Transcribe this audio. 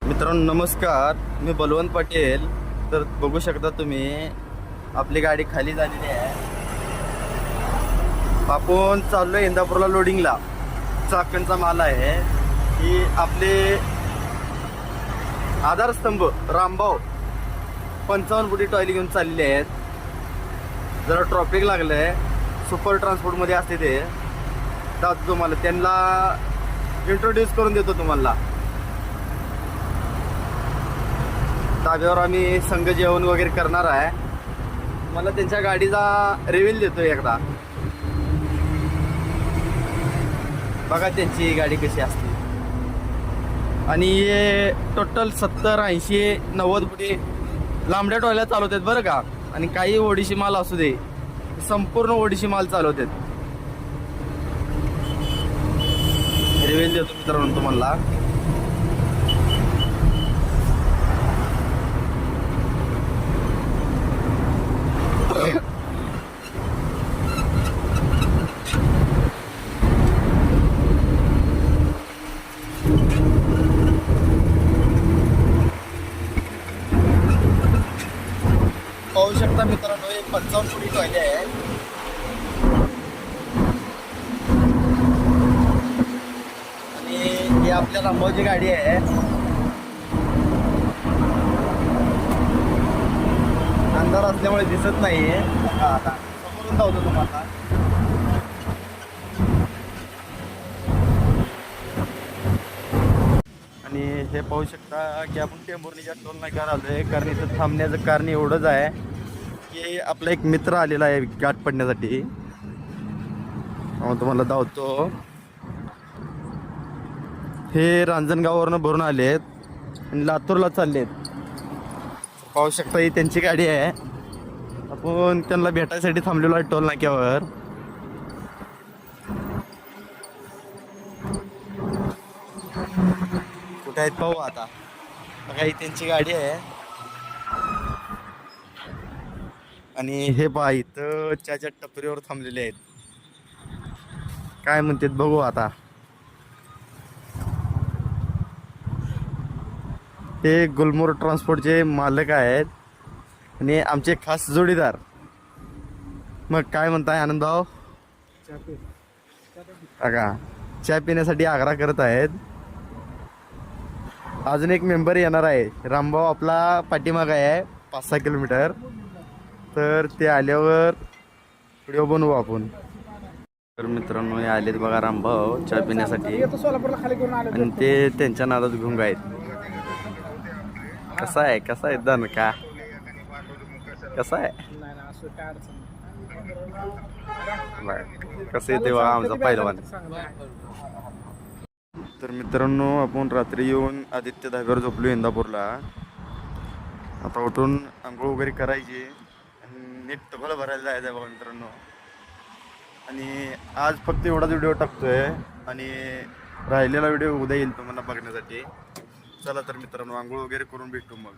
मित्रांनो नमस्कार, मी बलवंत पाटील. तर बघू शकता तुम्ही आपली गाडी खाली झालेली आहे. आपण चाललोय इंदापूरला लोडिंगला. चाकणचा माल आहे की आपले आधारस्तंभ रामभाऊ 55 फुटी टॉयली घेऊन चाललेले आहेत. जरा ट्रॉफिक लागलंय, सुपर ट्रान्सपोर्टमध्ये असते ते. तर तुम्हाला त्यांना इंट्रोड्यूस करून देतो तुम्हाला. धाब्यावर आम्ही संघ जेवण वगैरे करणार आहे. मला त्यांच्या गाडीचा रिव्ह्यू देतो एकदा. बघा त्यांची गाडी कशी असते. आणि हे टोटल 70, 80, 90 फुटी लांबड्या टॉयल्या चालवतात बरं का. आणि काही ओडिशी माल असू दे, संपूर्ण ओडिशी माल चालवतात. रिव्ह्यू देतो मित्रांनो तुम्हाला. पाहू शकता मित्रांनो, एक 55 फुटी टॉयले आहे. आणि ही आपल्या रामभाऊची गाडी आहे. अंधार असल्यामुळे दिसत नाहीये. आता समोरून धावतो तुम्हाला. आणि हे पाहू शकता की आपण टेंभुर्णीच्या टोल नाक्यावर आलोय. कारण इथं थांबण्याचं कारण एवढंच आहे की आपला एक मित्र आलेला आहे गाठ पडण्यासाठी. तुम्हाला धावतो. हे रांजणगाववरनं भरून आलेत आणि लातूरला चाललेत. पाहू शकता ही त्यांची गाडी आहे. आपण त्यांना भेटायसाठी थांबलेलो आहे टोल नाक्यावर. कुठे आहेत पाहू आता. बघा ही त्यांची गाडी आहे. आणि हे पहा इथं चहाच्या टपरीवर थांबलेले आहेत. काय म्हणतात बघू आता. हे गुलमोहर ट्रान्सपोर्टचे मालक आहेत आणि आमचे खास जोडीदार. मग काय म्हणताय आनंदभाऊ? का चहा पिण्यासाठी आग्रह करत आहेत. अजून एक मेंबर येणार आहे. रामभाऊ आपला पाठीमाग आहे 5-6 किलोमीटर. तर ते आल्यावर व्हिडिओ बनवू आपण. तर मित्रांनो हे आलेत बघा रामभाऊ चहा पिण्यासाठी. आणि ते त्यांच्या नादात घुंग आहेत. कसा आहे दन का कसा आहे कसं येते बघा आमचा पहिलवान. तर मित्रांनो आपण रात्री येऊन आदित्य धाब्यावर झोपलो इंदापूरला. आता उठून आंघोळ वगैरे करायची आणि नीट टबल भरायला जायचं बघा मित्रांनो. आणि आज फक्त एवढाच व्हिडिओ टाकतोय आणि राहिलेला व्हिडिओ उद्या येईल तुम्हाला बघण्यासाठी. चला तर मित्रांनो आंघोळ वगैरे करून भेटू मग.